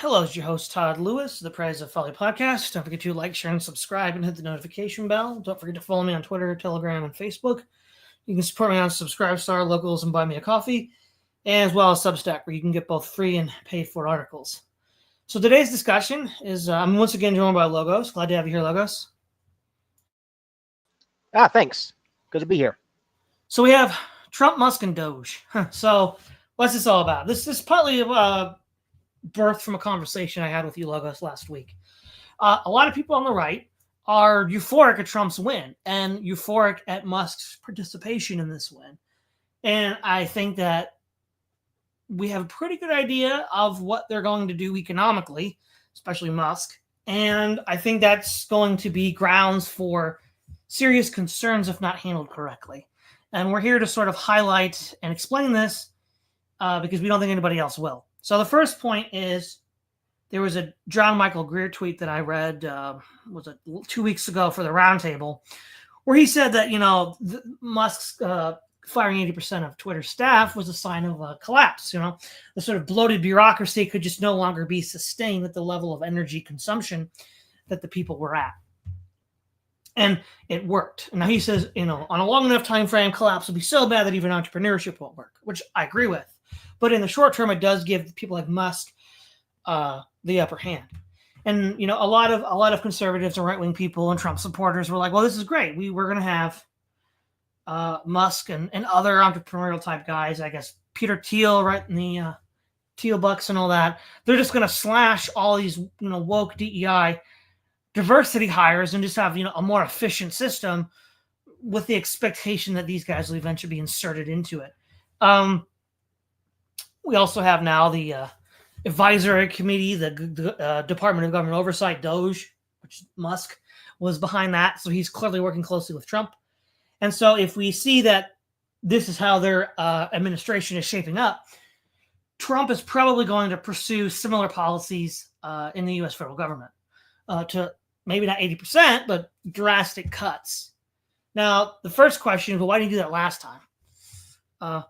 Hello, it's your host, Todd Lewis, the Prize of Folly podcast. Don't forget to like, share, and subscribe and hit the notification bell. Don't forget to follow me on Twitter, Telegram, and Facebook. You can support me on Subscribestar, Locals, and Buy Me a Coffee, as well as Substack, where you can get both free and paid-for articles. So today's discussion is, I'm once again joined by Logos. Glad to have you here, Logos. Thanks. Good to be here. So we have Trump, Musk, and Doge. So what's this all about? This is partly birthed from a conversation I had with you, Logos, last week. A lot of people on the right are euphoric at Trump's win and euphoric at Musk's participation in this win. And I think that we have a pretty good idea of what they're going to do economically, especially Musk. And I think that's going to be grounds for serious concerns if not handled correctly. And we're here to sort of highlight and explain this because we don't think anybody else will. So the first point is there was a John Michael Greer tweet that I read, was it 2 weeks ago for the roundtable, where he said that, Musk's firing 80% of Twitter's staff was a sign of a collapse. The sort of bloated bureaucracy could just no longer be sustained at the level of energy consumption that the people were at. And it worked. Now he says, on a long enough time frame, collapse will be so bad that even entrepreneurship won't work, which I agree with. But in the short term, it does give people like Musk the upper hand. And a lot of conservatives and right wing people and Trump supporters were like, "Well, this is great. We're going to have Musk and other entrepreneurial type guys. I guess Peter Thiel, right in the Thiel bucks and all that. They're just going to slash all these woke DEI diversity hires and just have a more efficient system with the expectation that these guys will eventually be inserted into it." We also have now the advisory committee, the Department of Government Oversight, Doge, which Musk was behind that. So he's clearly working closely with Trump. And so if we see that this is how their administration is shaping up, Trump is probably going to pursue similar policies in the U.S. federal government to maybe not 80%, but drastic cuts. Now, the first question is, well, why didn't you do that last time?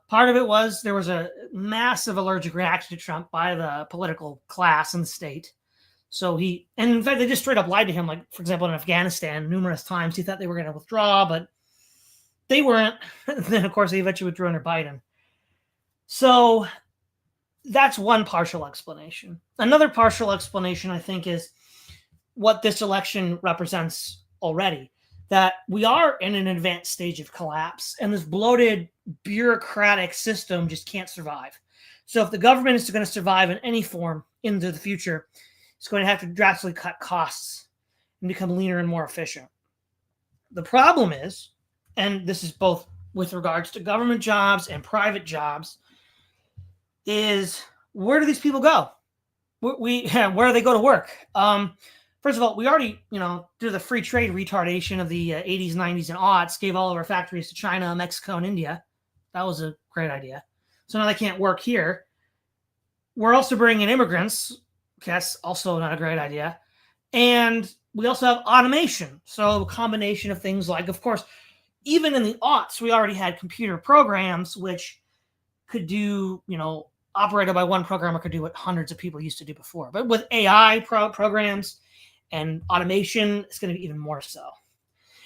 Part of it was there was a massive allergic reaction to Trump by the political class in the state. So and in fact, they just straight up lied to him. Like, for example, in Afghanistan, numerous times he thought they were going to withdraw, but they weren't. And then, of course, they eventually withdrew under Biden. So that's one partial explanation. Another partial explanation, I think, is what this election represents already, that we are in an advanced stage of collapse, and this bloated bureaucratic system just can't survive. So if the government is going to survive in any form into the future, it's going to have to drastically cut costs and become leaner and more efficient. The problem is, and this is both with regards to government jobs and private jobs, is where do these people go? Where do they go to work? First of all, we already, due to the free trade retardation of the 80s, 90s, and aughts, gave all of our factories to China, Mexico, and India. That was a great idea. So now they can't work here. We're also bringing in immigrants. That's also not a great idea. And we also have automation. So a combination of things like, of course, even in the aughts, we already had computer programs which could do, operated by one programmer could do what hundreds of people used to do before. But with AI programs and automation, it's going to be even more so.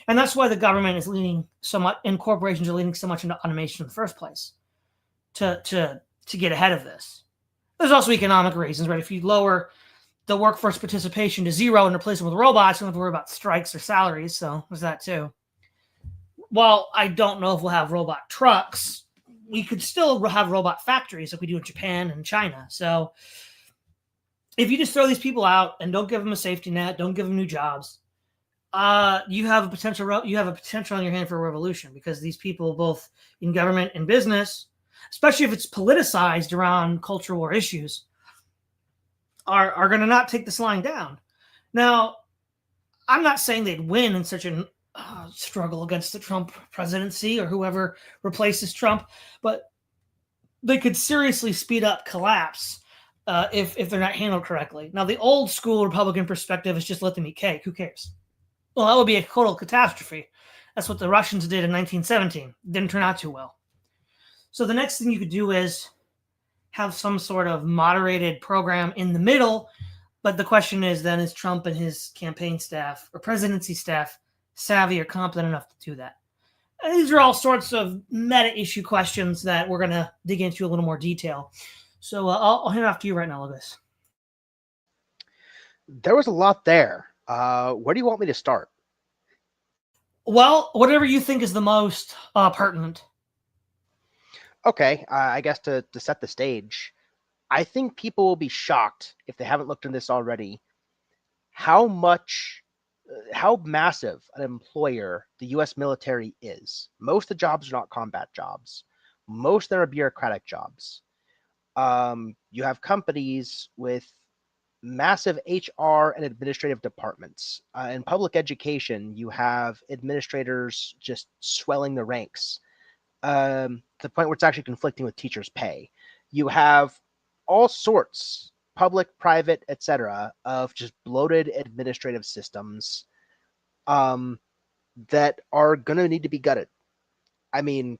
And that's why the government is leaning so much, and corporations are leaning so much into automation in the first place, to get ahead of this. There's also economic reasons, right? If you lower the workforce participation to zero and replace it with robots, you don't have to worry about strikes or salaries. So there's that too. While I don't know if we'll have robot trucks, we could still have robot factories like we do in Japan and China. So if you just throw these people out and don't give them a safety net, don't give them new jobs, you have a potential on your hand for a revolution, because these people, both in government and business, especially if it's politicized around culture war issues, are going to not take this lying down. Now, I'm not saying they'd win in such a struggle against the Trump presidency or whoever replaces Trump, but they could seriously speed up collapse if they're not handled correctly. Now, the old school Republican perspective is just let them eat cake. Who cares? Well, that would be a total catastrophe. That's what the Russians did in 1917. Didn't turn out too well. So the next thing you could do is have some sort of moderated program in the middle. But the question is then, is Trump and his campaign staff or presidency staff savvy or competent enough to do that? And these are all sorts of meta issue questions that we're going to dig into a little more detail. So I'll hand it off to you right now, Lucas. There was a lot there. Where do you want me to start? Well, whatever you think is the most pertinent. Okay, I guess to set the stage, I think people will be shocked if they haven't looked into this already, how massive an employer the U.S. military is. Most of the jobs are not combat jobs. Most of them are bureaucratic jobs. You have companies with massive HR and administrative departments. In public education, you have administrators just swelling the ranks to the point where it's actually conflicting with teachers' pay. You have all sorts, public, private, etc., of just bloated administrative systems that are going to need to be gutted. I mean,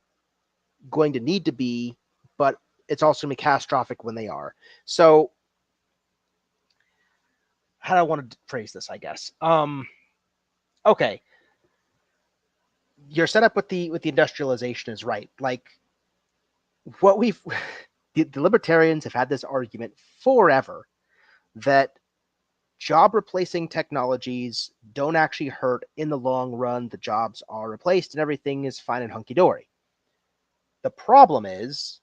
going to need to be, but it's also going to be catastrophic when they are. So, how do I want to phrase this, I guess? Okay. Your setup with the industrialization is right. Like, what we've the libertarians have had this argument forever that job replacing technologies don't actually hurt in the long run. The jobs are replaced and everything is fine and hunky dory. The problem is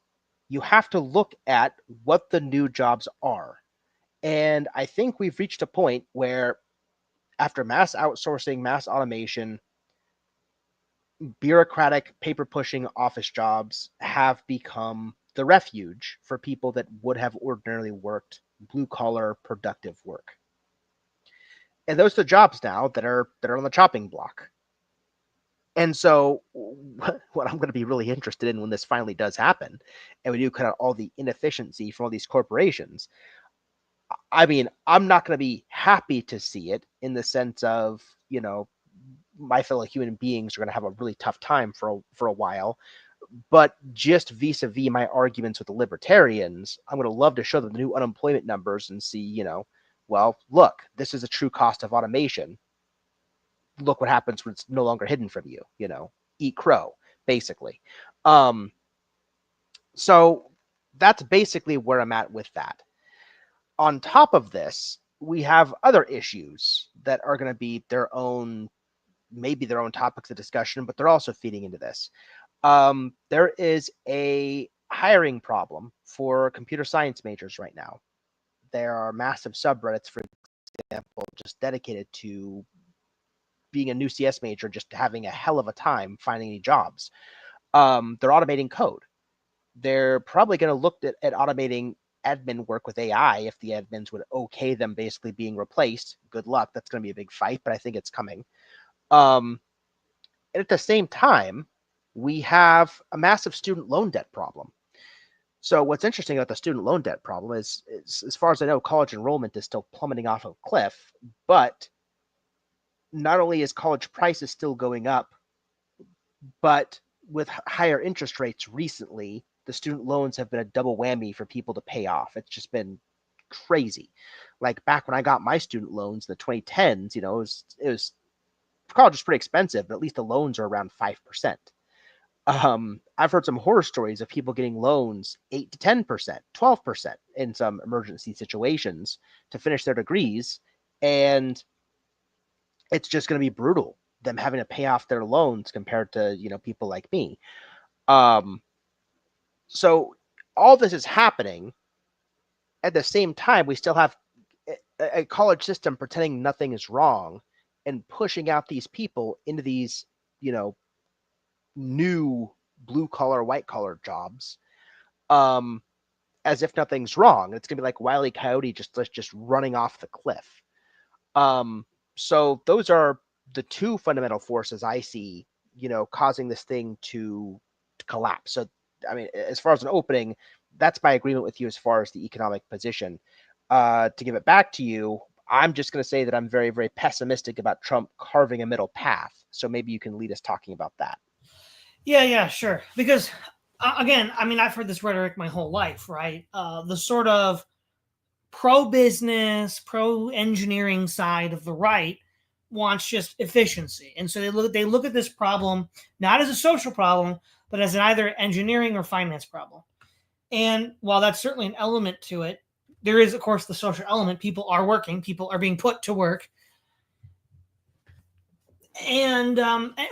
you have to look at what the new jobs are. And I think we've reached a point where after mass outsourcing, mass automation, bureaucratic paper pushing office jobs have become the refuge for people that would have ordinarily worked blue collar productive work. And those are the jobs now that are on the chopping block. And so what I'm going to be really interested in when this finally does happen, and we do cut out all the inefficiency from all these corporations, I mean, I'm not going to be happy to see it in the sense of, my fellow human beings are going to have a really tough time for a while. But just vis-a-vis my arguments with the libertarians, I'm going to love to show them the new unemployment numbers and see, well, look, this is a true cost of automation. Look what happens when it's no longer hidden from you, eat crow, basically. So that's basically where I'm at with that. On top of this, we have other issues that are going to be maybe their own topics of discussion, but they're also feeding into this. There is a hiring problem for computer science majors right now. There are massive subreddits, for example, just dedicated to being a new CS major, just having a hell of a time finding any jobs. They're automating code. They're probably going to look at automating admin work with AI if the admins would okay them basically being replaced. Good luck. That's going to be a big fight, but I think it's coming. And at the same time, we have a massive student loan debt problem. So what's interesting about the student loan debt problem is as far as I know, college enrollment is still plummeting off a cliff, but not only is college prices still going up, but with higher interest rates recently, the student loans have been a double whammy for people to pay off. It's just been crazy. Like back when I got my student loans in the 2010s, it was college is pretty expensive, but at least the loans are around 5%. I've heard some horror stories of people getting loans 8 to 10%, 12% in some emergency situations to finish their degrees. And it's just going to be brutal, them having to pay off their loans compared to, people like me. So all this is happening. At the same time, we still have a college system pretending nothing is wrong and pushing out these people into these, new blue collar, white collar jobs, as if nothing's wrong. It's gonna be like Wile E. Coyote just running off the cliff. So those are the two fundamental forces I see, causing this thing to collapse. So, I mean, as far as an opening, that's my agreement with you as far as the economic position. To give it back to you, I'm just going to say that I'm very, very pessimistic about Trump carving a middle path. So maybe you can lead us talking about that. Yeah, sure. Because Again, I mean, I've heard this rhetoric my whole life, right? The sort of pro-business, pro-engineering side of the right wants just efficiency, and so they look at this problem not as a social problem, but as an either engineering or finance problem. And while that's certainly an element to it, there is, of course, the social element. People are working, people are being put to work, and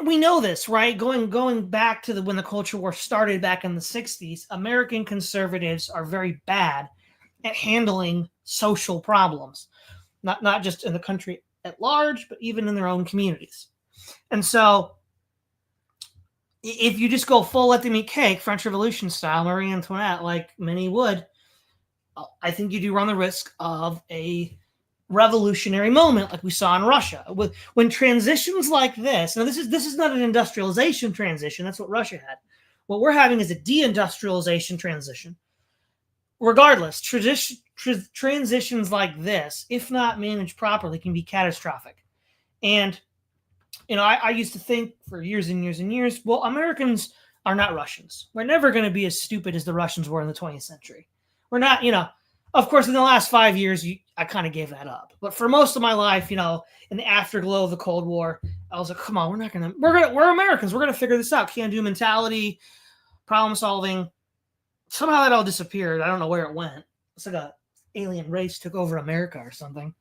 we know this, right? Going back to when the culture war started back in the '60s, American conservatives are very bad at handling social problems, not just in the country at large, but even in their own communities. And so, if you just go full let them eat cake, French Revolution style, Marie Antoinette, like many would, I think you do run the risk of a revolutionary moment like we saw in Russia. When transitions like this, now this is not an industrialization transition, that's what Russia had. What we're having is a deindustrialization transition. Regardless, transitions like this, if not managed properly, can be catastrophic. And I used to think for years and years and years, well, Americans are not Russians. We're never going to be as stupid as the Russians were in the 20th century. We're not, of course, in the last 5 years, I kind of gave that up. But for most of my life, in the afterglow of the Cold War, I was like, come on, we're Americans. We're going to figure this out. Can-do mentality, problem solving. Somehow that all disappeared. I don't know where it went. It's like a alien race took over America or something.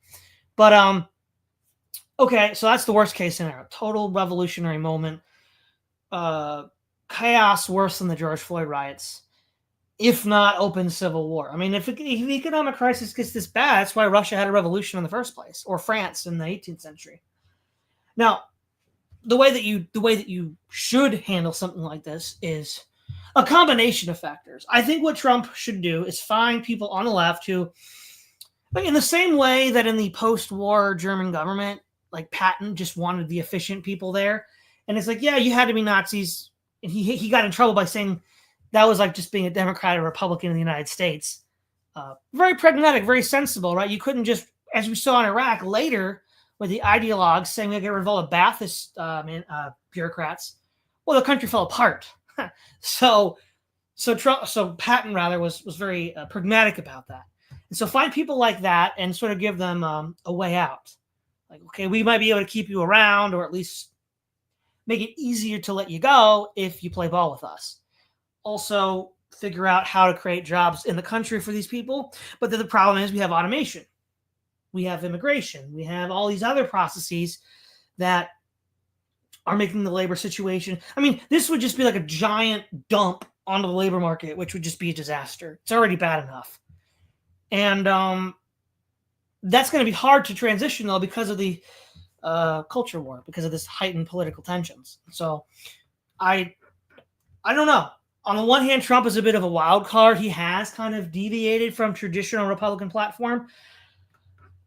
But okay, so that's the worst case scenario. Total revolutionary moment. Chaos worse than the George Floyd riots, if not open civil war. I mean, if the economic crisis gets this bad, that's why Russia had a revolution in the first place, or France in the 18th century. Now, the way that you should handle something like this is a combination of factors. I think what Trump should do is find people on the left who, in the same way that in the post-war German government, like Patton just wanted the efficient people there. And it's like, yeah, you had to be Nazis. And he got in trouble by saying that was like just being a Democrat or Republican in the United States. Very pragmatic, very sensible, right? You couldn't just, as we saw in Iraq later, with the ideologues saying we got rid of all the Ba'athist bureaucrats. Well, the country fell apart. So Patton rather was very pragmatic about that. And so find people like that and sort of give them a way out. Like, okay, we might be able to keep you around, or at least make it easier to let you go if you play ball with us. Also, figure out how to create jobs in the country for these people. But then the problem is we have automation, we have immigration, we have all these other processes that are making the labor situation. I mean, this would just be like a giant dump onto the labor market, which would just be a disaster. It's already bad enough. And that's going to be hard to transition, though, because of the culture war, because of this heightened political tensions. So I don't know. On the one hand, Trump is a bit of a wild card. He has kind of deviated from traditional Republican platform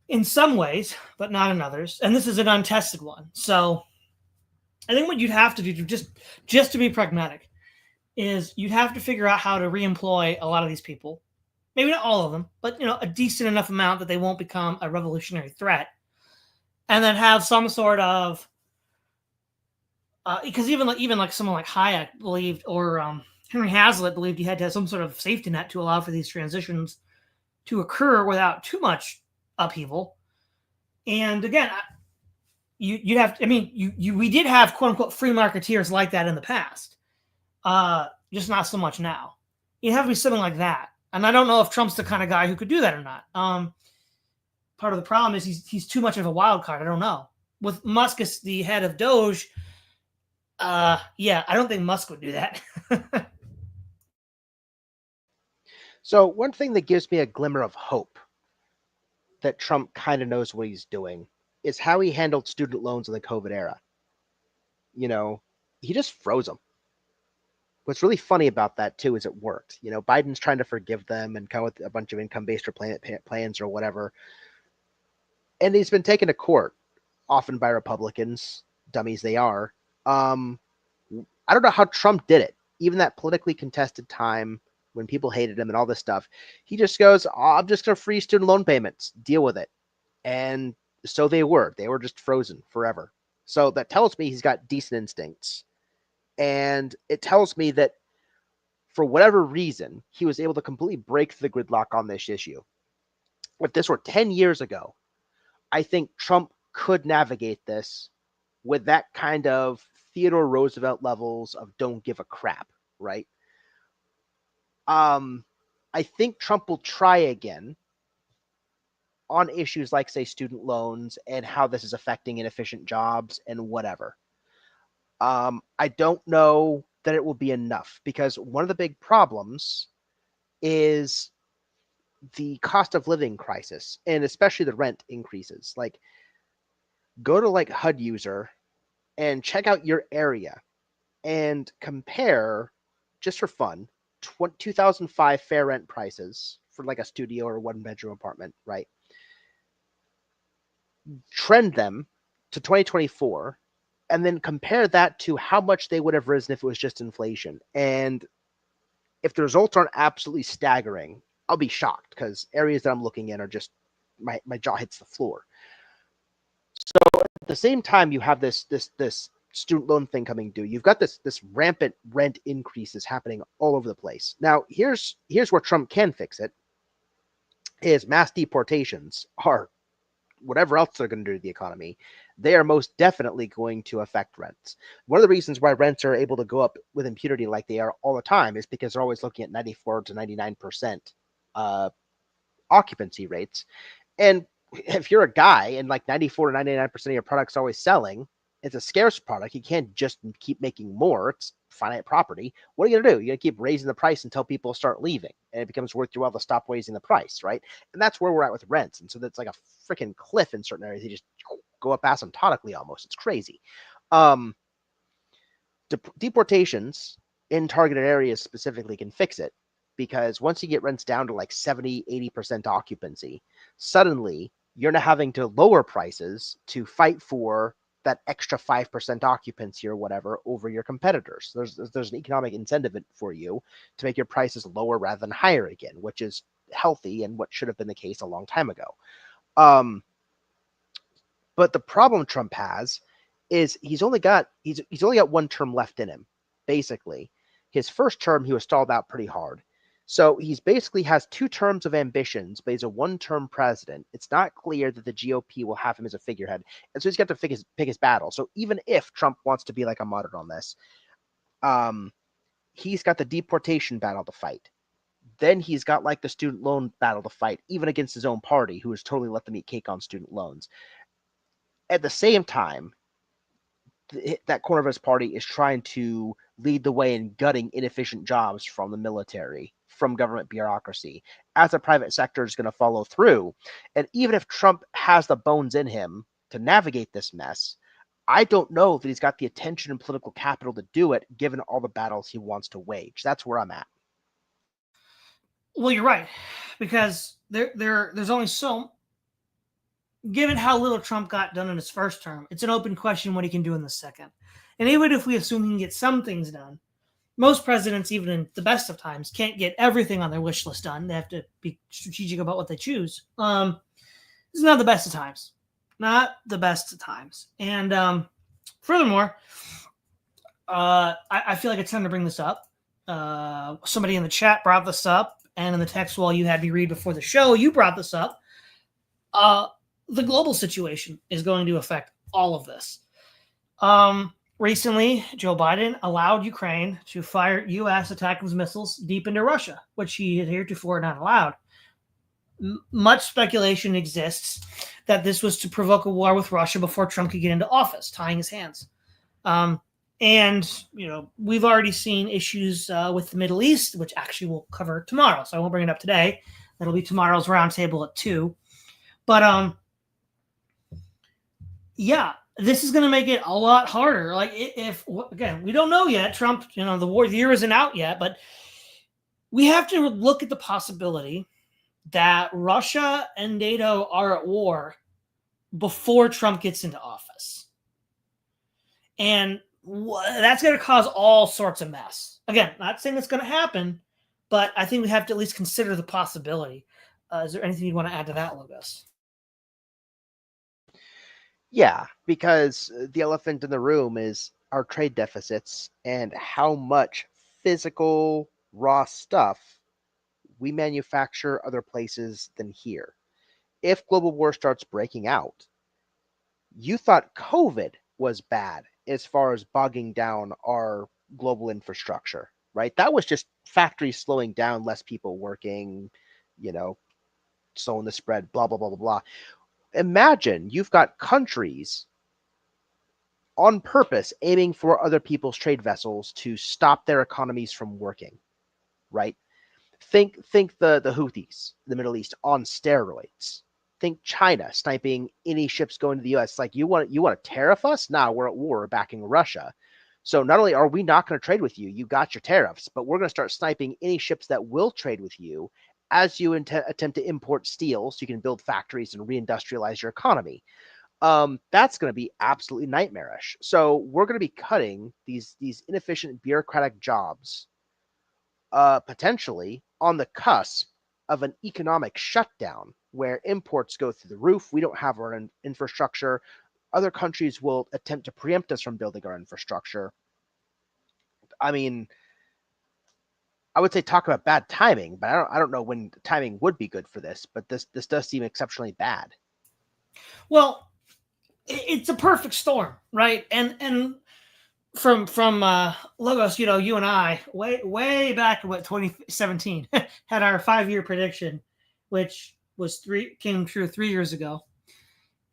in some ways, but not in others. And this is an untested one. So I think what you'd have to do, just to be pragmatic, is you'd have to figure out how to reemploy a lot of these people. Maybe not all of them, but a decent enough amount that they won't become a revolutionary threat. And then have some sort of, because even like someone like Hayek believed, or Henry Hazlitt believed, you had to have some sort of safety net to allow for these transitions to occur without too much upheaval. And again, you'd have to, I mean, we did have quote unquote free marketeers like that in the past, just not so much now. You'd have to be something like that. And I don't know if Trump's the kind of guy who could do that or not. Part of the problem is he's too much of a wild card. I don't know. With Musk as the head of Doge, yeah, I don't think Musk would do that. So one thing that gives me a glimmer of hope that Trump kind of knows what he's doing is how he handled student loans in the COVID era. He just froze them. What's really funny about that, too, is it worked. Biden's trying to forgive them and come with a bunch of income-based plans or whatever. And he's been taken to court, often by Republicans, dummies they are. I don't know how Trump did it. Even that politically contested time when people hated him and all this stuff, he just goes, I'm just going to freeze student loan payments. Deal with it. And so they were. They were just frozen forever. So that tells me he's got decent instincts. And it tells me that for whatever reason, he was able to completely break the gridlock on this issue. If this were 10 years ago, I think Trump could navigate this with that kind of Theodore Roosevelt levels of don't give a crap, right? I think Trump will try again on issues like, say, student loans and how this is affecting inefficient jobs and whatever. I don't know that it will be enough, because one of the big problems is the cost of living crisis, and especially the rent increases. Like, go to like HUD user and check out your area and compare, just for fun, 2005 fair rent prices for like a studio or a one bedroom apartment, right? Trend them to 2024 and then compare that to how much they would have risen if it was just inflation. And if the results aren't absolutely staggering, I'll be shocked, because areas that I'm looking in are just, my jaw hits the floor. So at the same time, you have this student loan thing coming due. You've got this rampant rent increases happening all over the place. Now, here's where Trump can fix it: is mass deportations are, whatever else they're going to do to the economy, they are most definitely going to affect rents. One of the reasons why rents are able to go up with impunity like they are all the time is because they're always looking at 94 to 99% occupancy rates. And if you're a guy and like 94 to 99% of your product's always selling, it's a scarce product. You can't just keep making more. It's finite property. What are you going to do? You're going to keep raising the price until people start leaving, and it becomes worth your while to stop raising the price, right? And that's where we're at with rents. And so that's like a freaking cliff in certain areas. They just go up asymptotically almost. It's crazy. Deportations in targeted areas specifically can fix it, because once you get rents down to like 70, 80% occupancy, suddenly you're not having to lower prices to fight for that extra 5% occupancy or whatever over your competitors. There's an economic incentive for you to make your prices lower rather than higher again, which is healthy and what should have been the case a long time ago. But the problem Trump has is he's only got one term left in him. Basically, his first term he was stalled out pretty hard. So he's basically has 2 terms of ambitions, but he's a one-term president. It's not clear that the GOP will have him as a figurehead, and so he's got to pick his battle. So even if Trump wants to be like a moderate on this, he's got the deportation battle to fight. Then he's got like the student loan battle to fight, even against his own party, who has totally let them eat cake on student loans. At the same time, that corner of his party is trying to lead the way in gutting inefficient jobs from the military, from government bureaucracy, as the private sector is going to follow through. And even if Trump has the bones in him to navigate this mess, I don't know that he's got the attention and political capital to do it, given all the battles he wants to wage. That's where I'm at. Well, you're right, because there's only so. Given how little Trump got done in his first term, it's an open question what he can do in the second. And even if we assume he can get some things done, most presidents, even in the best of times, can't get everything on their wish list done. They have to be strategic about what they choose. This is not the best of times. Not the best of times. And furthermore, I feel like it's time to bring this up. Somebody in the chat brought this up, and in the text wall you had me read before the show, you brought this up. The global situation is going to affect all of this. Recently, Joe Biden allowed Ukraine to fire U.S. ATACMS missiles deep into Russia, which he had heretofore not allowed. Much speculation exists that this was to provoke a war with Russia before Trump could get into office, tying his hands. And, we've already seen issues with the Middle East, which actually we'll cover tomorrow. So I won't bring it up today. That'll be tomorrow's roundtable at 2. But, yeah, this is going to make it a lot harder. Like, if again, we don't know yet. Trump, the year isn't out yet, but we have to look at the possibility that Russia and NATO are at war before Trump gets into office. And that's going to cause all sorts of mess. Again, not saying it's going to happen, but I think we have to at least consider the possibility. Is there anything you want to add to that, Logos? Yeah, because the elephant in the room is our trade deficits and how much physical raw stuff we manufacture other places than here. If global war starts breaking out, you thought COVID was bad as far as bogging down our global infrastructure, right? That was just factories slowing down, less people working, you know, slowing the spread, blah, blah, blah, blah, blah. Imagine you've got countries on purpose aiming for other people's trade vessels to stop their economies from working, right? Think the Houthis in the Middle East on steroids. Think China sniping any ships going to the U.S. Like, you want to tariff us? Nah, we're at war backing Russia. So not only are we not going to trade with you, you got your tariffs, but we're going to start sniping any ships that will trade with you as you attempt to import steel so you can build factories and reindustrialize your economy. That's going to be absolutely nightmarish. So we're going to be cutting these inefficient bureaucratic jobs, potentially on the cusp of an economic shutdown where imports go through the roof. We don't have our infrastructure. Other countries will attempt to preempt us from building our infrastructure. I mean, I would say talk about bad timing, but I don't know when timing would be good for this, but this does seem exceptionally bad. Well, it's a perfect storm, right? And from Logos, you and I way back in 2017 had our 5-year prediction, which came true 3 years ago,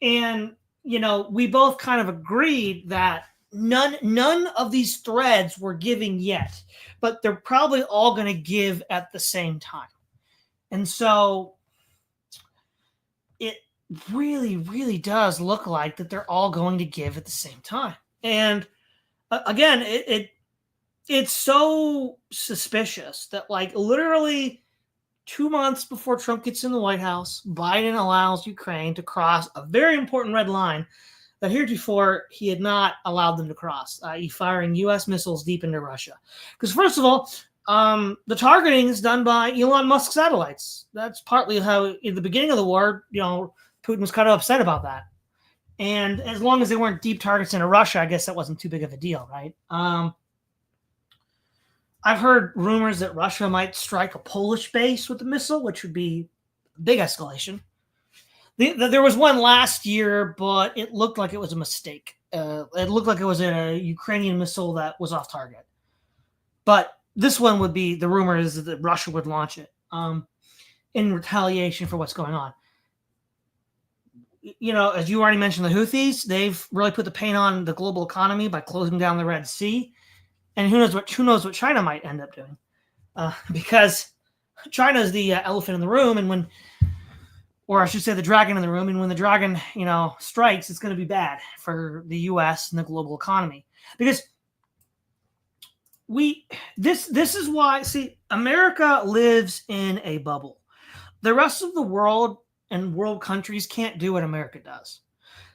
and we both kind of agreed that none of these threads were giving yet, but they're probably all going to give at the same time, and so it really, really does look like that they're all going to give at the same time. And again, it's so suspicious that, like, literally 2 months before Trump gets in the White House, Biden allows Ukraine to cross a very important red line that heretofore he had not allowed them to cross, i.e. firing U.S. missiles deep into Russia. Because first of all, the targeting is done by Elon Musk satellites. That's partly how, in the beginning of the war, Putin was kind of upset about that. And as long as they weren't deep targets into Russia, I guess that wasn't too big of a deal, right? I've heard rumors that Russia might strike a Polish base with the missile, which would be a big escalation. There was one last year, but it looked like it was a mistake. It looked like it was a Ukrainian missile that was off target. But this one would be, the rumor is that Russia would launch it in retaliation for what's going on. As you already mentioned, the Houthis, they've really put the paint on the global economy by closing down the Red Sea. And who knows what China might end up doing, because China is the elephant in the room, or I should say the dragon in the room. And when the dragon, strikes, it's going to be bad for the U.S. and the global economy, because this is why, see, America lives in a bubble. The rest of the world and world countries can't do what America does.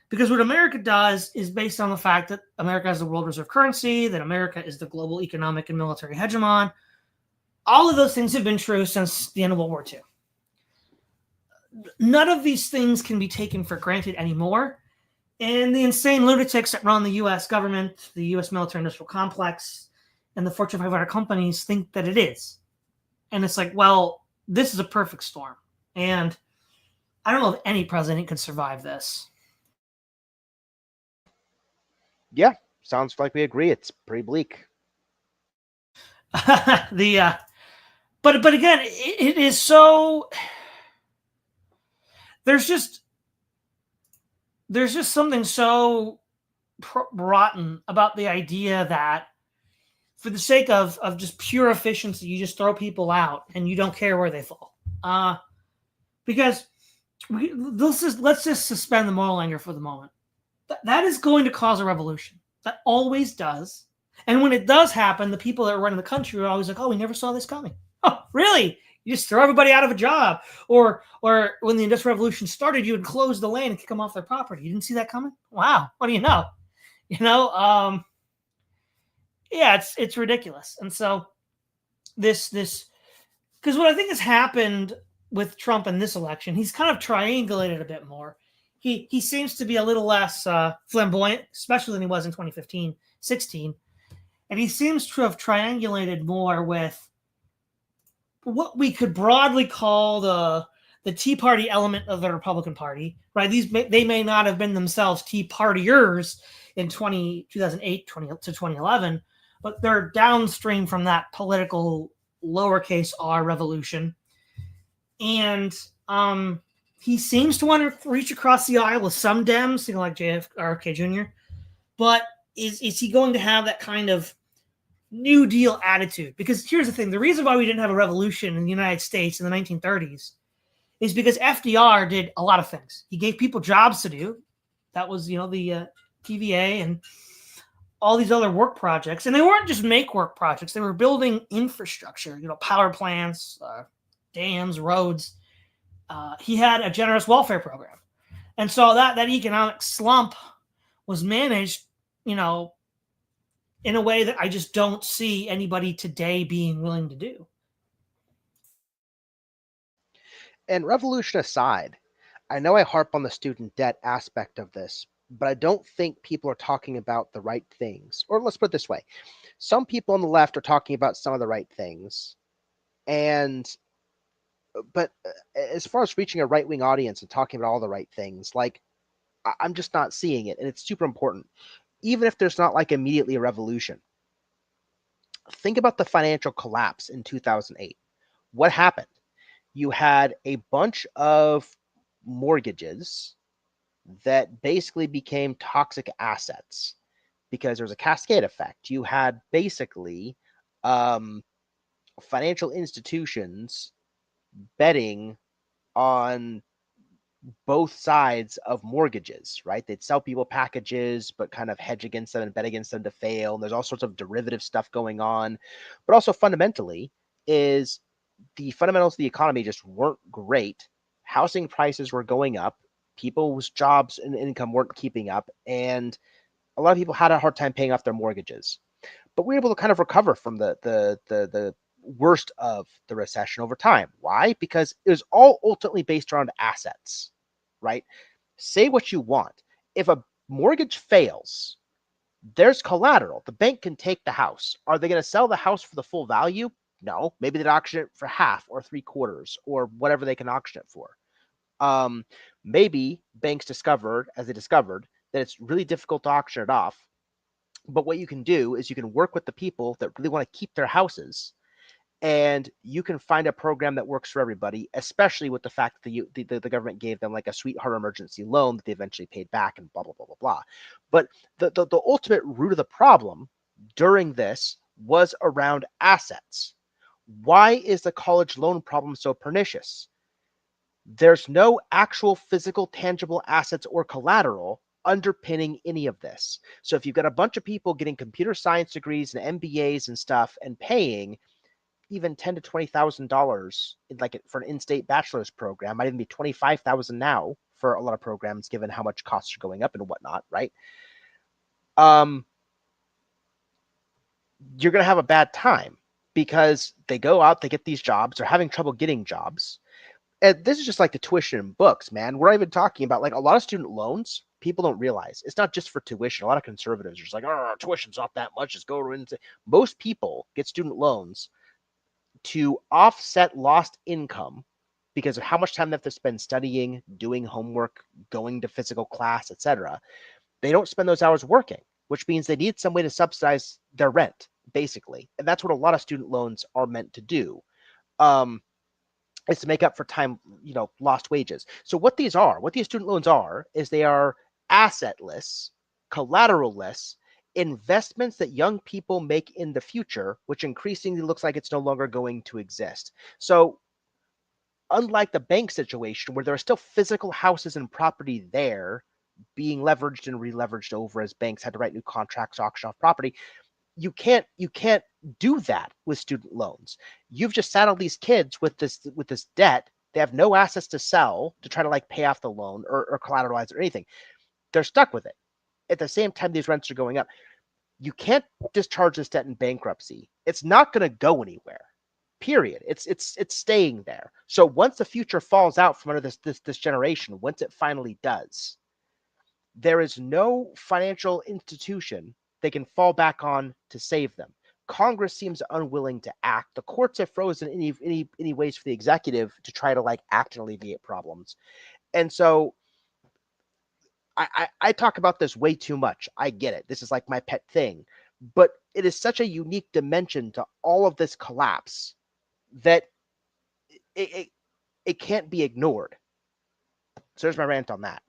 Because what America does is based on the fact that America has the world reserve currency, that America is the global economic and military hegemon. All of those things have been true since the end of World War II. None of these things can be taken for granted anymore. And the insane lunatics that run the U.S. government, the U.S. military-industrial complex, and the Fortune 500 companies think that it is. And it's like, well, this is a perfect storm. And I don't know if any president can survive this. Yeah, sounds like we agree. It's pretty bleak. But again, it is so. There's just something so rotten about the idea that, for the sake of just pure efficiency, you just throw people out and you don't care where they fall. Because let's just suspend the moral anger for the moment. That is going to cause a revolution. That always does. And when it does happen, the people that are running the country are always like, oh, we never saw this coming. Oh, really? You just throw everybody out of a job. Or when the Industrial Revolution started, you would close the land and kick them off their property. You didn't see that coming? Wow. What do you know? Yeah, it's ridiculous. And so this, because what I think has happened with Trump in this election, he's kind of triangulated a bit more. He seems to be a little less flamboyant, especially than he was in 2015, 16. And he seems to have triangulated more with what we could broadly call the Tea Party element of the Republican Party, right? They may not have been themselves Tea Partiers in 2008 to 2011, but they're downstream from that political lowercase r revolution. And he seems to want to reach across the aisle with some Dems, like JFK Jr. But is he going to have that kind of New Deal attitude? Because here's the thing: the reason why we didn't have a revolution in the United States in the 1930s is because FDR did a lot of things. He gave people jobs to do. That was, the TVA and all these other work projects. And they weren't just make work projects. They were building infrastructure, power plants, dams, roads. He had a generous welfare program. And so that economic slump was managed, in a way that I just don't see anybody today being willing to do. And revolution aside, I know I harp on the student debt aspect of this, but I don't think people are talking about the right things. Or let's put it this way. Some people on the left are talking about some of the right things. But as far as reaching a right-wing audience and talking about all the right things, I'm just not seeing it. And it's super important. Even if there's not immediately a revolution. Think about the financial collapse in 2008. What happened? You had a bunch of mortgages that basically became toxic assets because there was a cascade effect. You had basically financial institutions betting on both sides of mortgages, right? They'd sell people packages, but kind of hedge against them and bet against them to fail. And there's all sorts of derivative stuff going on. But also fundamentally is the fundamentals of the economy just weren't great. Housing prices were going up. People's jobs and income weren't keeping up. And a lot of people had a hard time paying off their mortgages. But we were able to kind of recover from the worst of the recession over time. Why? Because it was all ultimately based around assets, right? Say what you want. If a mortgage fails, there's collateral. The bank can take the house. Are they going to sell the house for the full value? No. Maybe they'd auction it for half or 3/4 or whatever they can auction it for. Maybe banks discovered that it's really difficult to auction it off. But what you can do is you can work with the people that really want to keep their houses, and you can find a program that works for everybody, especially with the fact that the government gave them a sweetheart emergency loan that they eventually paid back and blah, blah, blah, blah, blah. But the ultimate root of the problem during this was around assets. Why is the college loan problem so pernicious? There's no actual physical, tangible assets or collateral underpinning any of this. So if you've got a bunch of people getting computer science degrees and MBAs and stuff and paying even $10,000 to $20,000 for an in-state bachelor's program, might even be $25,000 now for a lot of programs, given how much costs are going up and whatnot, right? You're going to have a bad time because they go out, they get these jobs, they're having trouble getting jobs. And this is just like the tuition and books, man. We're not even talking about a lot of student loans. People don't realize it's not just for tuition. A lot of conservatives are just oh, tuition's not that much. Just go into. Most people get student loans to offset lost income because of how much time they have to spend studying, doing homework, going to physical class, etc. They don't spend those hours working, which means they need some way to subsidize their rent, basically. And that's what a lot of student loans are meant to do. Is to make up for time, lost wages. So what these student loans are, is they are assetless, collateralless investments that young people make in the future, which increasingly looks like it's no longer going to exist. So unlike the bank situation where there are still physical houses and property there being leveraged and re-leveraged over as banks had to write new contracts, auction off property, you can't do that with student loans. You've just saddled these kids with this debt. They have no assets to sell to try to pay off the loan or collateralize or anything. They're stuck with it. At the same time, these rents are going up. You can't discharge this debt in bankruptcy. It's not going to go anywhere. Period. It's staying there. So once the future falls out from under this generation, once it finally does, there is no financial institution they can fall back on to save them. Congress seems unwilling to act. The courts have frozen any ways for the executive to try to like act and alleviate problems. And so I talk about this way too much. I get it. This is like my pet thing. But it is such a unique dimension to all of this collapse that it can't be ignored. So there's my rant on that.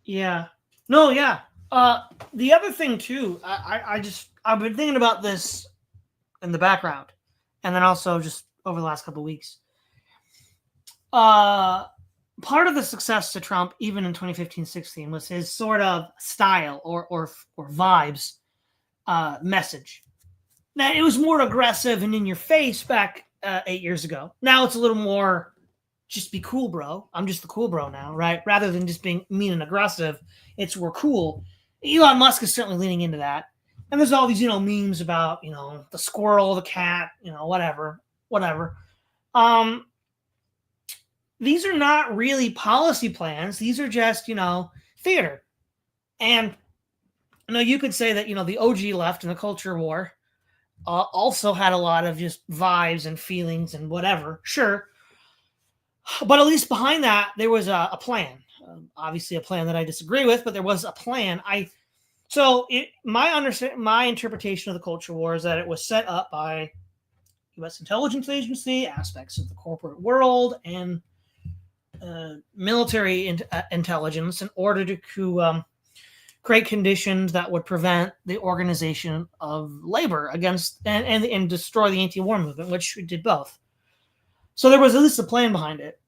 Yeah. No, yeah. The other thing too, I've been thinking about this in the background, and then also just over the last couple of weeks. Part of the success to Trump, even in 2015-16, was his sort of style or vibes message. Now, it was more aggressive and in your face back 8 years ago. Now it's a little more just be cool, bro. I'm just the cool bro now, right? Rather than just being mean and aggressive, it's we're cool. Elon Musk is certainly leaning into that. And there's all these, memes about, the squirrel, the cat, whatever. These are not really policy plans. These are just, theater. And, you could say that, the OG left in the culture war also had a lot of just vibes and feelings and whatever. Sure. But at least behind that, there was a plan. Obviously, a plan that I disagree with, but there was a plan. My interpretation of the culture war is that it was set up by U.S. intelligence agency, aspects of the corporate world, and military intelligence in order to create conditions that would prevent the organization of labor against and destroy the anti-war movement, which did both. So there was at least a plan behind it,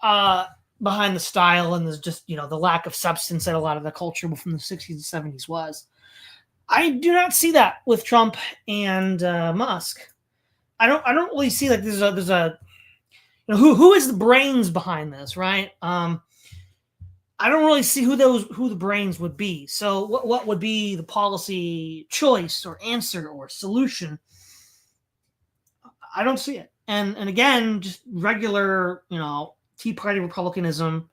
behind the style and the lack of substance that a lot of the culture from the 60s and 70s was. I do not see that with Trump and Musk. I don't really see like there's a who is the brains behind this, right? I don't really see who the brains would be. So what would be the policy choice or answer or solution? I don't see it. And again, just regular, Tea Party Republicanism,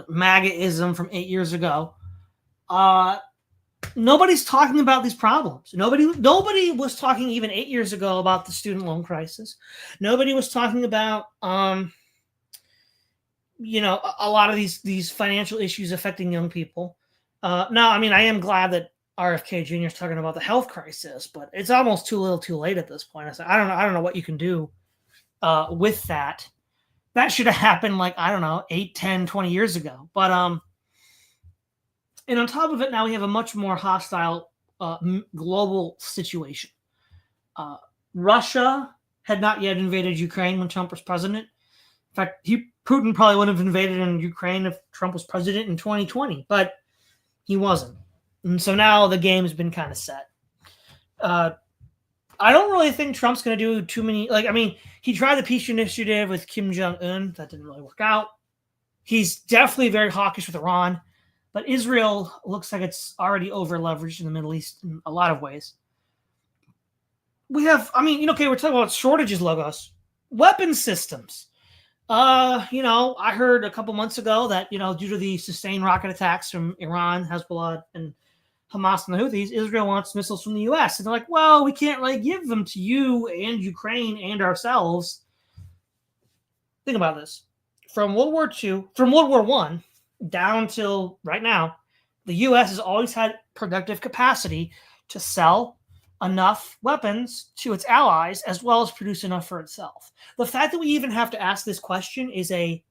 MAGA-ism from 8 years ago. Nobody's talking about these problems. Nobody was talking even 8 years ago about the student loan crisis. Nobody was talking about, a lot of these financial issues affecting young people. Now, I am glad that RFK Jr. is talking about the health crisis, but it's almost too little, too late at this point. I don't know what you can do with that. That should have happened 8, 10, 20 years ago. But and on top of it, now we have a much more hostile global situation. Russia had not yet invaded Ukraine when Trump was president. In fact, Putin probably would have invaded in Ukraine if Trump was president in 2020, but he wasn't. And so now the game has been kind of set. I don't really think Trump's going to do too many. He tried the peace initiative with Kim Jong-un. That didn't really work out. He's definitely very hawkish with Iran. But Israel looks like it's already over-leveraged in the Middle East in a lot of ways. We have, we're talking about shortages, Logos. Weapon systems. I heard a couple months ago that, due to the sustained rocket attacks from Iran, Hezbollah, and Hamas and the Houthis, Israel wants missiles from the U.S. And they're like, well, we can't really give them to you and Ukraine and ourselves. Think about this. From World War I down till right now, the U.S. has always had productive capacity to sell enough weapons to its allies as well as produce enough for itself. The fact that we even have to ask this question is a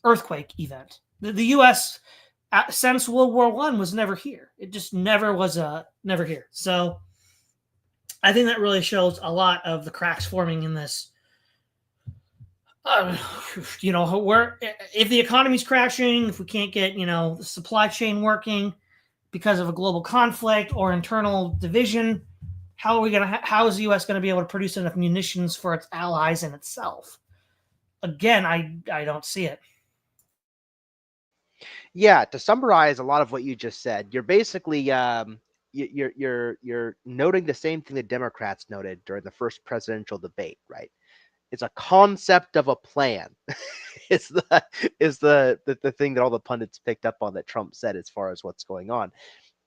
earthquake event. The U.S. Since World War I was never here. It just never was never here. So I think that really shows a lot of the cracks forming in this. Where if the economy's crashing, if we can't get the supply chain working because of a global conflict or internal division, how is the U.S. going to be able to produce enough munitions for its allies and itself? Again, I don't see it. Yeah, to summarize a lot of what you just said, you're basically you're noting the same thing the Democrats noted during the first presidential debate, right? It's a concept of a plan. is the thing that all the pundits picked up on that Trump said as far as what's going on.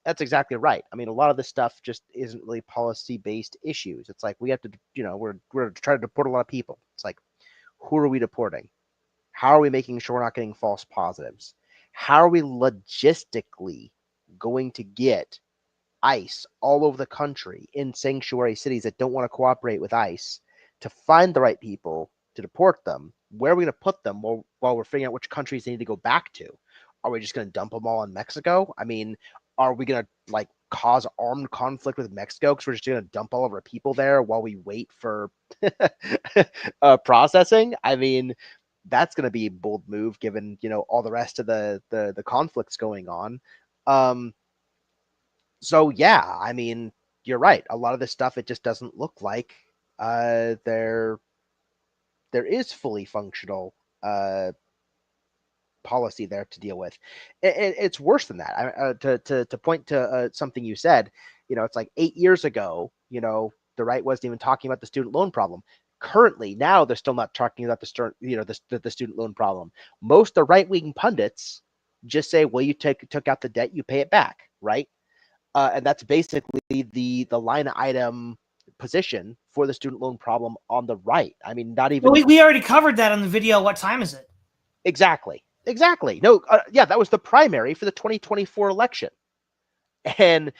That's exactly right. I mean, a lot of this stuff just isn't really policy-based issues. It's like we have to, we're trying to deport a lot of people. It's like, who are we deporting? How are we making sure we're not getting false positives? How are we logistically going to get ICE all over the country in sanctuary cities that don't want to cooperate with ICE to find the right people to deport them? Where are we going to put them while we're figuring out which countries they need to go back to? Are we just going to dump them all in Mexico? I mean, are we going to like cause armed conflict with Mexico because we're just going to dump all of our people there while we wait for processing? I mean, that's going to be a bold move given, all the rest of the conflicts going on. So yeah, I mean, you're right. A lot of this stuff, it just doesn't look like there is fully functional policy there to deal with. It's worse than that. To point to something you said, it's like 8 years ago, the right wasn't even talking about the student loan problem. Currently, now they're still not talking about the student loan problem. Most of the right-wing pundits just say, well, you took out the debt, you pay it back, right? And that's basically the line item position for the student loan problem on the right. I mean, not even. Well, we already covered that on the video. What time is it? Exactly. No, yeah, that was the primary for the 2024 election, and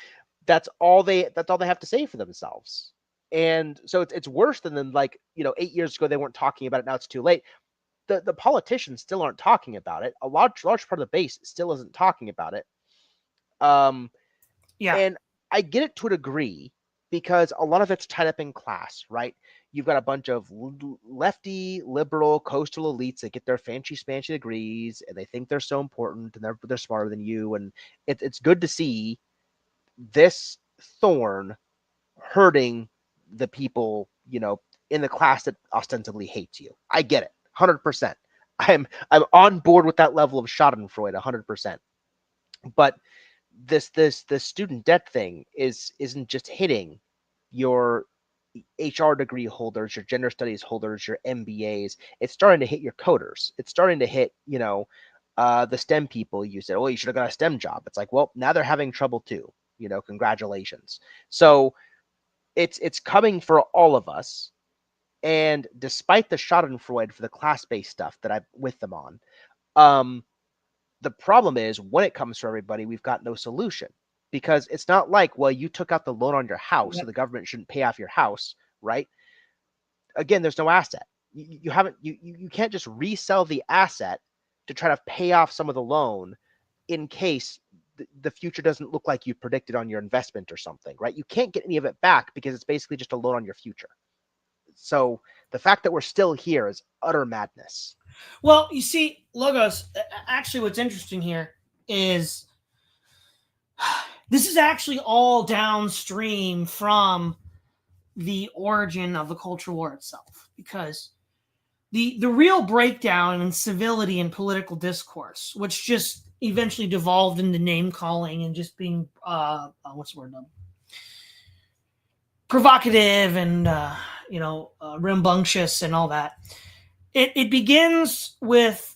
that's all they have to say for themselves. And so it's worse than like 8 years ago they weren't talking about it. Now it's too late. The politicians still aren't talking about it. A large part of the base still isn't talking about it. Yeah. And I get it to a degree because a lot of it's tied up in class, right? You've got a bunch of lefty, liberal, coastal elites that get their fancy spancy degrees and they think they're so important and they're smarter than you. And it's good to see this thorn hurting the people, in the class that ostensibly hates you. I get it, 100%. I'm on board with that level of Schadenfreude, 100%. But this student debt thing isn't just hitting your HR degree holders, your gender studies holders, your MBAs. It's starting to hit your coders. It's starting to hit, the STEM people. You said, oh, you should have got a STEM job. It's like, well, now they're having trouble too. Congratulations. So it's coming for all of us. And despite the Schadenfreude for the class-based stuff that I'm with them on, the problem is when it comes for everybody, we've got no solution, because it's not like, well, you took out the loan on your house, so the government shouldn't pay off your house, right? Again, there's no asset. You can't just resell the asset to try to pay off some of the loan in case the future doesn't look like you predicted on your investment or something, right? You can't get any of it back because it's basically just a loan on your future. So the fact that we're still here is utter madness. Well, you see, Logos, actually what's interesting here is this is actually all downstream from the origin of the culture war itself, because the real breakdown in civility and political discourse, which just eventually devolved into name calling and just being what's the word, provocative and rambunctious and all that. It begins with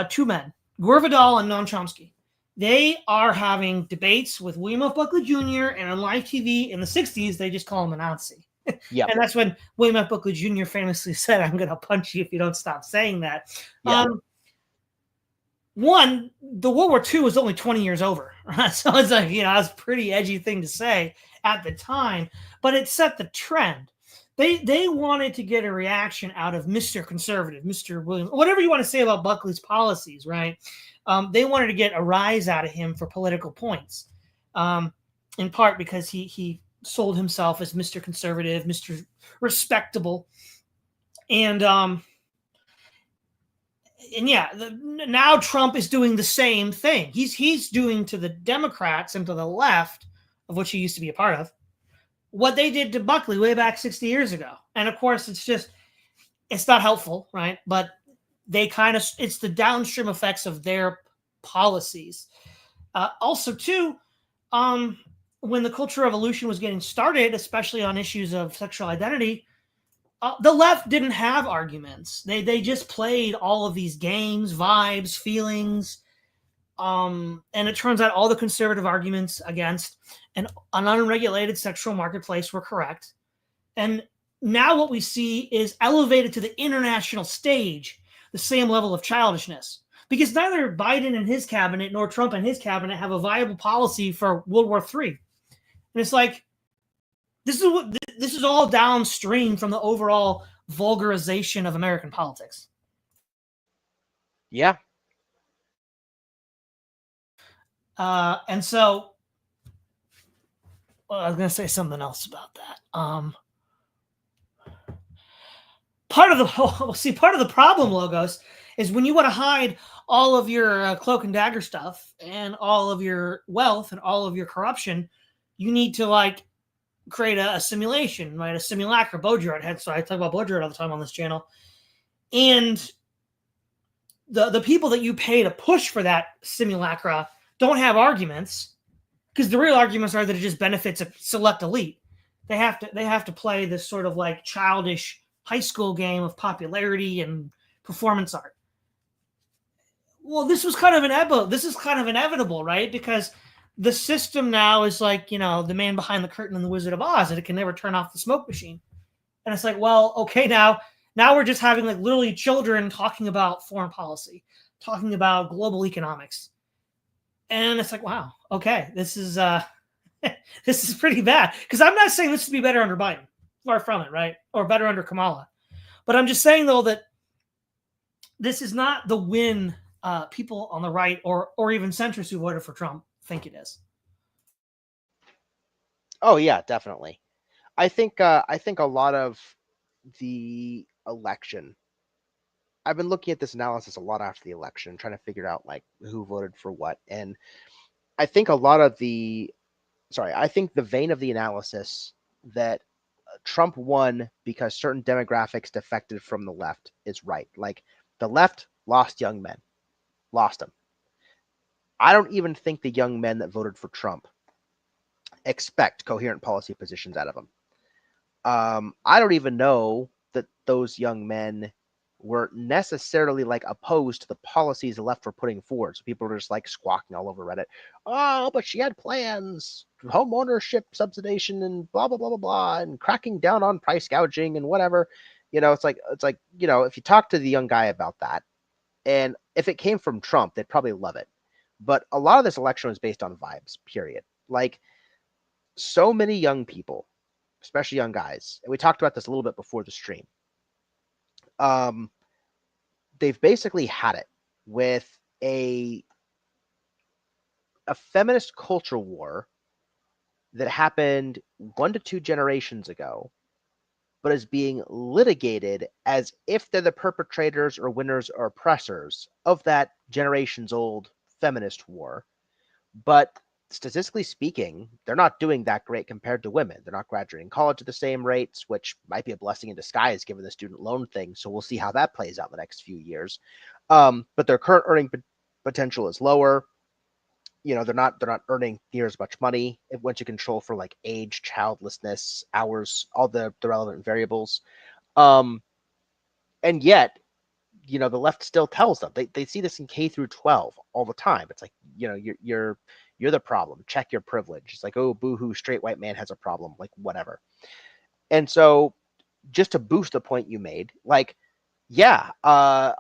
two men, Gore Vidal and Noam Chomsky. They are having debates with William F. Buckley Jr. and on live TV in the 60s, they just call him a Nazi. Yeah. And that's when William F. Buckley Jr. famously said, I'm going to punch you if you don't stop saying that. Yeah. The World War II was only 20 years over. So it's like, that's a pretty edgy thing to say at the time, but it set the trend. They wanted to get a reaction out of Mr. Conservative, Mr. Williams, whatever you want to say about Buckley's policies, right? They wanted to get a rise out of him for political points, in part because he sold himself as Mr. Conservative, Mr. Respectable. And yeah, now Trump is doing the same thing. He's doing to the Democrats and to the left, of which he used to be a part of, what they did to Buckley way back 60 years ago. And of course, it's not helpful, right? But it's the downstream effects of their policies. Also, too, when the Cultural Revolution was getting started, especially on issues of sexual identity, the left didn't have arguments. They just played all of these games, vibes, feelings, And it turns out all the conservative arguments against an unregulated sexual marketplace were correct. And now what we see is elevated to the international stage, the same level of childishness. Because neither Biden and his cabinet nor Trump and his cabinet have a viable policy for World War III. And it's like, this is all downstream from the overall vulgarization of American politics. Yeah. And so, well, I was going to say something else about that. Part of the problem, Logos, is when you want to hide all of your cloak and dagger stuff and all of your wealth and all of your corruption, you need to like create a simulation, right? A simulacra. Baudrillard had, so I talk about Baudrillard all the time on this channel. And the people that you pay to push for that simulacra don't have arguments, because the real arguments are that it just benefits a select elite. They have to play this sort of like childish high school game of popularity and performance art. Well, this is kind of inevitable, right? Because the system now is like, the man behind the curtain in the Wizard of Oz, and it can never turn off the smoke machine. And it's like, well, okay, now we're just having like literally children talking about foreign policy, talking about global economics. And it's like, wow, okay, this is this is pretty bad. Because I'm not saying this would be better under Biden. Far from it, right? Or better under Kamala. But I'm just saying, though, that this is not the win people on the right or even centrists who voted for Trump think it is. Oh, yeah, definitely. I think a lot of the election, I've been looking at this analysis a lot after the election, trying to figure out like who voted for what. And I think the vein of the analysis that Trump won because certain demographics defected from the left is right. Like the left lost young men, lost them. I don't even think the young men that voted for Trump expect coherent policy positions out of him. I don't even know that those young men were necessarily like opposed to the policies the left were putting forward. So people were just like squawking all over Reddit. Oh, but she had plans, home ownership subsidization and blah, blah, blah, blah, blah, and cracking down on price gouging and whatever. It's like, if you talk to the young guy about that, and if it came from Trump, they'd probably love it. But a lot of this election was based on vibes, period. Like so many young people, especially young guys, and we talked about this a little bit before the stream. They've basically had it with a feminist culture war that happened 1 to 2 generations ago, but is being litigated as if they're the perpetrators or winners or oppressors of that generations old feminist war. But statistically speaking, they're not doing that great compared to women. They're not graduating college at the same rates, which might be a blessing in disguise given the student loan thing. So we'll see how that plays out in the next few years. But their current earning potential is lower. They're not earning near as much money once you control for like age, childlessness, hours, all the relevant variables. And yet, the left still tells them they see this in K through 12 all the time. It's like, you're the problem. Check your privilege. It's like, oh, boohoo, straight white man has a problem, like whatever. And so just to boost the point you made, like, yeah, a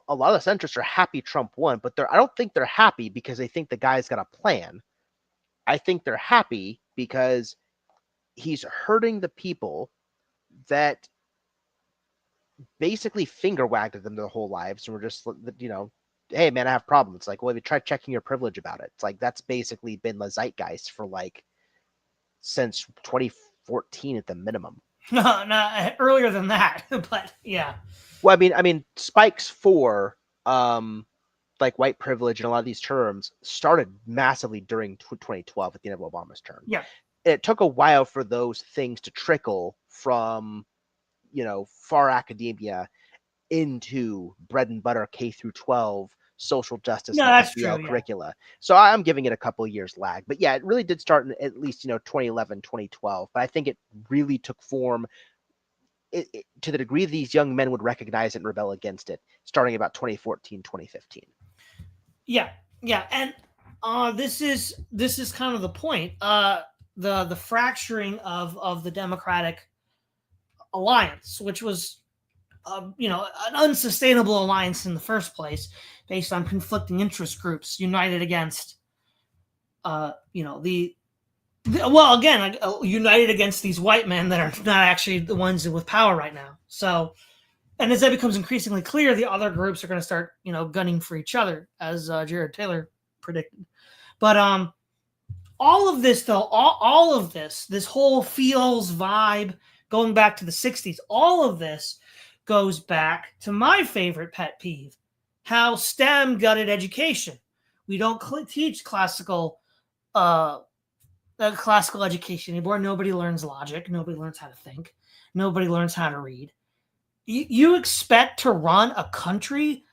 lot of the centrists are happy Trump won, but I don't think they're happy because they think the guy's got a plan. I think they're happy because he's hurting the people that basically finger wagged at them their whole lives and we're just, hey man, I have problems. It's like, well, have you tried checking your privilege about it? It's like that's basically been the zeitgeist for like since 2014 at the minimum. No, earlier than that, but yeah. Well, I mean, spikes for like white privilege and a lot of these terms started massively during 2012 at the end of Obama's term. Yeah. It took a while for those things to trickle from, far academia into bread and butter K through 12 social justice and FBL curricula. Yeah. So I'm giving it a couple of years lag. But yeah, it really did start in at least, 2011, 2012. But I think it really took form to the degree these young men would recognize it and rebel against it starting about 2014, 2015. Yeah. Yeah, and this is kind of the point. The fracturing of the Democratic alliance, which was an unsustainable alliance in the first place, based on conflicting interest groups united against well, again, united against these white men that are not actually the ones with power right now. So, and as that becomes increasingly clear, the other groups are going to start, gunning for each other, as Jared Taylor predicted. But all of this, though, all of this whole feels vibe, going back to the '60s, all of this goes back to my favorite pet peeve: how STEM gutted education. We don't teach classical education anymore. Nobody learns logic. Nobody learns how to think. Nobody learns how to read. You expect to run a country,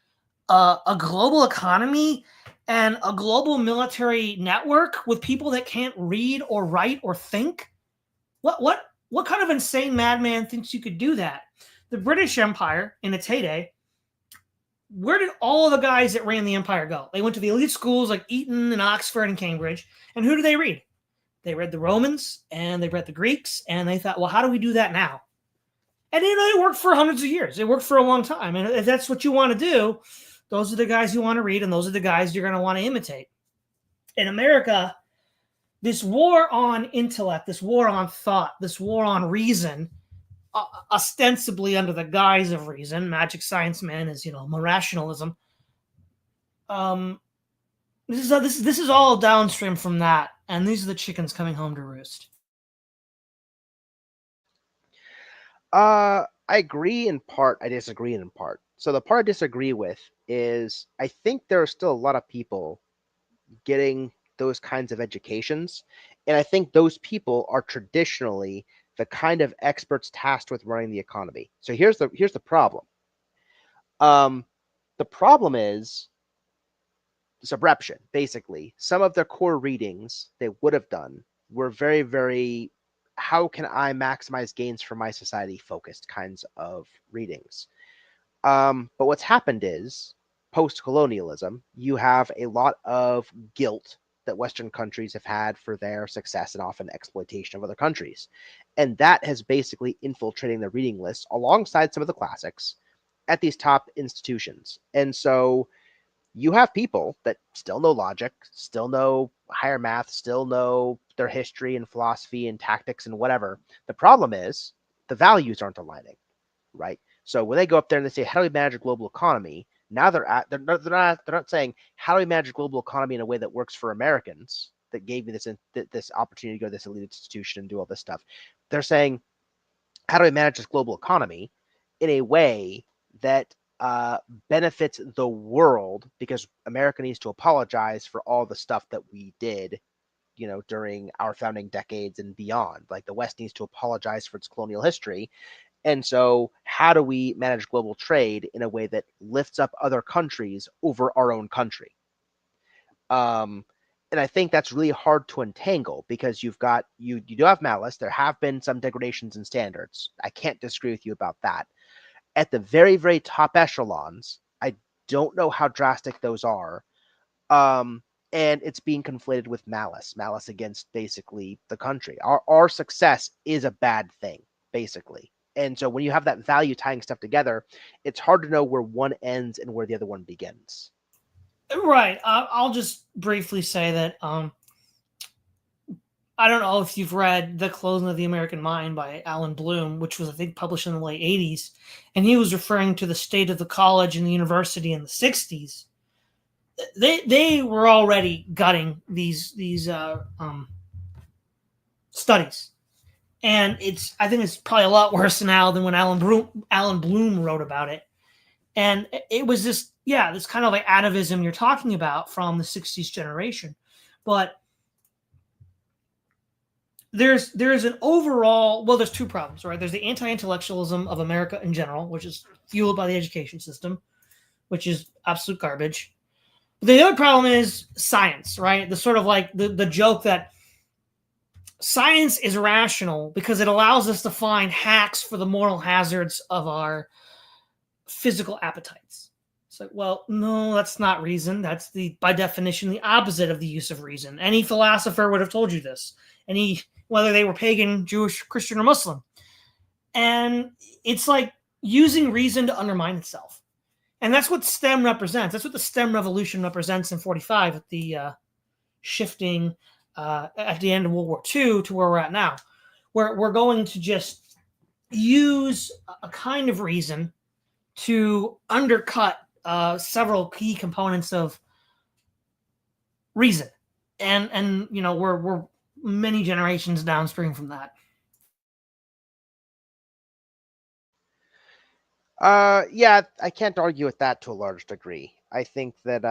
a global economy, and a global military network with people that can't read or write or think? What kind of insane madman thinks you could do that? The British Empire in its heyday, where did all of the guys that ran the empire go? They went to the elite schools like Eton and Oxford and Cambridge. And who do they read? They read the Romans and they read the Greeks, and they thought, well, how do we do that now? And it worked for hundreds of years. It worked for a long time. And if that's what you want to do, those are the guys you want to read, and those are the guys you're going to want to imitate. In America, this war on intellect, this war on thought, this war on reason, ostensibly under the guise of reason, Magic Science Man is, rationalism. This is all downstream from that, and these are the chickens coming home to roost. I agree in part. I disagree in part. So the part I disagree with is I think there are still a lot of people getting those kinds of educations, and I think those people are traditionally the kind of experts tasked with running the economy. So here's the problem. The problem is subreption. Basically, some of their core readings they would have done were very, very how can I maximize gains for my society focused kinds of readings. But what's happened is post-colonialism, you have a lot of guilt that Western countries have had for their success and often exploitation of other countries. And that has basically infiltrating the reading list alongside some of the classics at these top institutions. And so you have people that still know logic, still know higher math, still know their history and philosophy and tactics and whatever. The problem is the values aren't aligning, right? So when they go up there and they say, "How do we manage a global economy?" Now they're not saying, "How do we manage a global economy in a way that works for Americans that gave me this opportunity to go to this elite institution and do all this stuff?" They're saying, "How do we manage this global economy in a way that benefits the world, because America needs to apologize for all the stuff that we did, during our founding decades and beyond. Like the West needs to apologize for its colonial history. And so how do we manage global trade in a way that lifts up other countries over our own country?" And I think that's really hard to untangle because you do have malice. There have been some degradations in standards. I can't disagree with you about that. At the very, very top echelons, I don't know how drastic those are. And it's being conflated with malice against basically the country. Our success is a bad thing, basically. And so when you have that value tying stuff together, it's hard to know where one ends and where the other one begins. Right. I'll just briefly say that I don't know if you've read The Closing of the American Mind by Alan Bloom, which was, I think, published in the late 80s. And he was referring to the state of the college and the university in the 60s. They were already gutting these studies. And I think it's probably a lot worse now than when Alan Bloom wrote about it. And it was this kind of like atavism you're talking about from the 60s generation. But there's an overall, well, there's two problems, right? There's the anti-intellectualism of America in general, which is fueled by the education system, which is absolute garbage. But the other problem is science, right? The sort of like the joke that science is rational because it allows us to find hacks for the moral hazards of our physical appetites. like, well, no, that's not reason. That's by definition, the opposite of the use of reason. Any philosopher would have told you this. Whether they were pagan, Jewish, Christian, or Muslim. And it's like using reason to undermine itself. And that's what STEM represents. That's what the STEM revolution represents in 45 at the shifting at the end of World War II to where we're at now. Where we're going to just use a kind of reason to undercut several key components of reason. And we're many generations downstream from that. Yeah, I can't argue with that to a large degree. I think that,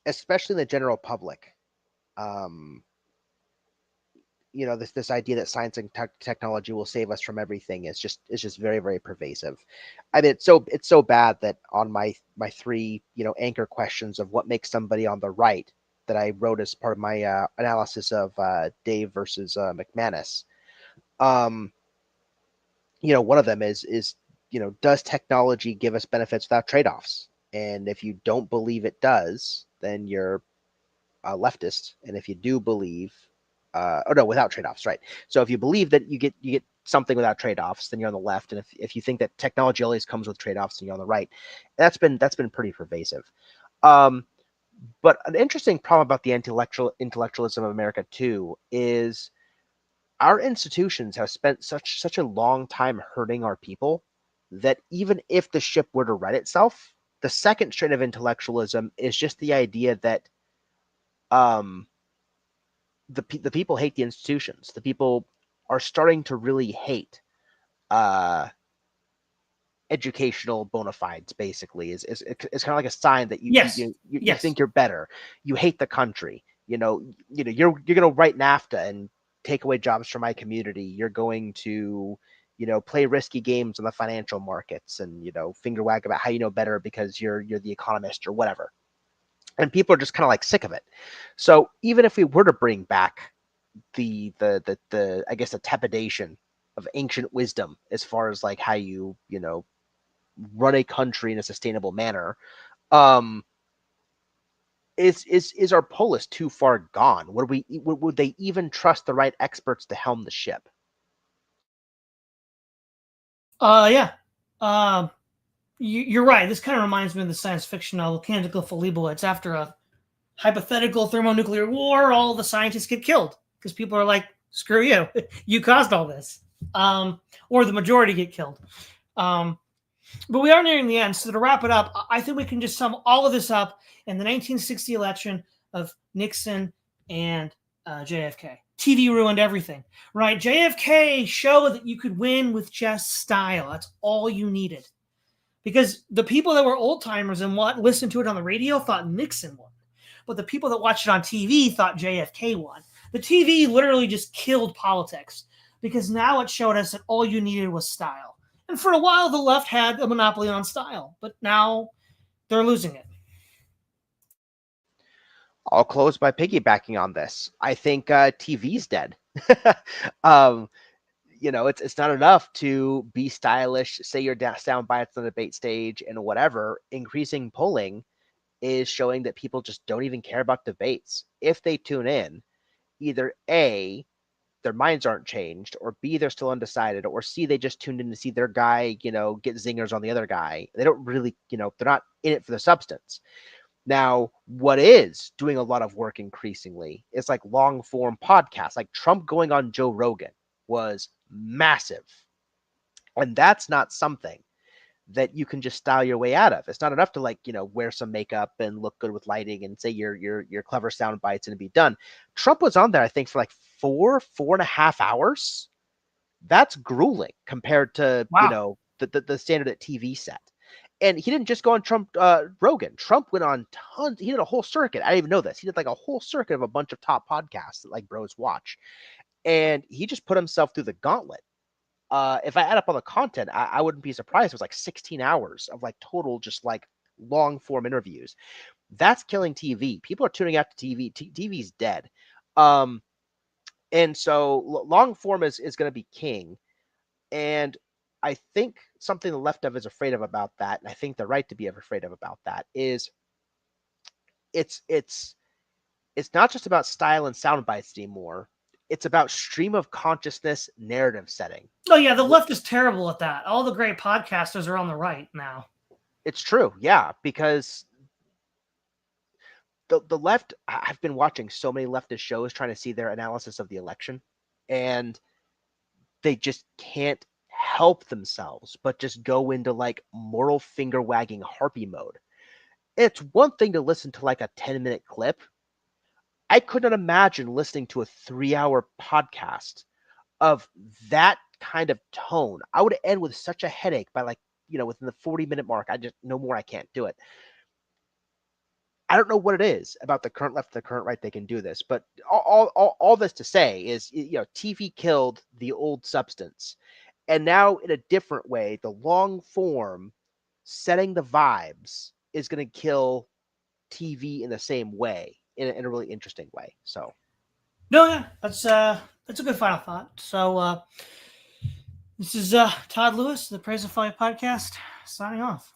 especially in the general public, this idea that science and technology will save us from everything is just very, very pervasive. I mean, it's so bad that on my three anchor questions of what makes somebody on the right that I wrote as part of my analysis of Dave versus McManus, one of them is does technology give us benefits without trade-offs? And if you don't believe it does, then you're a leftist. And if you do believe, without trade-offs, right? So if you believe that you get something without trade-offs, then you're on the left. And if you think that technology always comes with trade-offs, then you're on the right. That's been pretty pervasive. But an interesting problem about the intellectualism of America too is our institutions have spent such a long time hurting our people that even if the ship were to right itself, the second strain of intellectualism is just the idea that the people hate the institutions. The people are starting to really hate educational bona fides. Basically, is kind of like a sign that you think you're better. You hate the country. You're going to write NAFTA and take away jobs from my community. You're going to play risky games on the financial markets and finger wag about how you know better because you're the economist or whatever. And people are just kind of like sick of it. So even if we were to bring back the I guess the trepidation of ancient wisdom as far as like how you run a country in a sustainable manner, is our polis too far gone? Would they even trust the right experts to helm the ship? Yeah. You're right. This kind of reminds me of the science fiction novel Canticle for Leibowitz. After a hypothetical thermonuclear war, all the scientists get killed because people are like, screw you. You caused all this. Or the majority get killed. But we are nearing the end. So to wrap it up, I think we can just sum all of this up in the 1960 election of Nixon and JFK. TV ruined everything, right? JFK showed that you could win with just style. That's all you needed. Because the people that were old timers and listened to it on the radio thought Nixon won. But the people that watched it on TV thought JFK won. The TV literally just killed politics because now it showed us that all you needed was style. And for a while, the left had a monopoly on style, but now they're losing it. I'll close by piggybacking on this. I think TV's dead. It's not enough to be stylish, say your sound bites on the debate stage and whatever. Increasing polling is showing that people just don't even care about debates. If they tune in, either A, their minds aren't changed, or B, they're still undecided, or C, they just tuned in to see their guy, get zingers on the other guy. They don't really, they're not in it for the substance. Now, what is doing a lot of work increasingly is like long form podcasts, like Trump going on Joe Rogan was massive. And that's not something that you can just style your way out of. It's not enough to wear some makeup and look good with lighting and say your clever sound bites and be done. Trump was on there, I think, for like 4.5 hours. That's grueling compared to, the standard that TV set. And he didn't just go on Rogan. Trump went on tons. He did a whole circuit. I didn't even know this. He did like a whole circuit of a bunch of top podcasts that like bros watch. And he just put himself through the gauntlet. If I add up all the content, I wouldn't be surprised. It was like 16 hours of like total, just like long form interviews. That's killing TV. People are tuning out to TV. TV's dead. And so long form is going to be king. And I think something the left of is afraid of about that, and I think they're right to be afraid of about that, is it's not just about style and sound bites anymore. It's about stream of consciousness narrative setting. Oh yeah, the left is terrible at that. All the great podcasters are on the right now. It's true, yeah, because the left, I've been watching so many leftist shows trying to see their analysis of the election, and they just can't help themselves but just go into like moral finger wagging harpy mode. It's one thing to listen to like a 10-minute clip. I could not imagine listening to a 3-hour podcast of that kind of tone. I would end with such a headache by like, within the 40-minute mark. I just, no more, I can't do it. I don't know what it is about the current left, the current right, they can do this, but all this to say is, TV killed the old substance. And now in a different way, the long form setting the vibes is going to kill TV in the same way, in a really interesting way. So, no, yeah, that's a good final thought. So, this is Todd Lewis, the Praise of Folly podcast, signing off.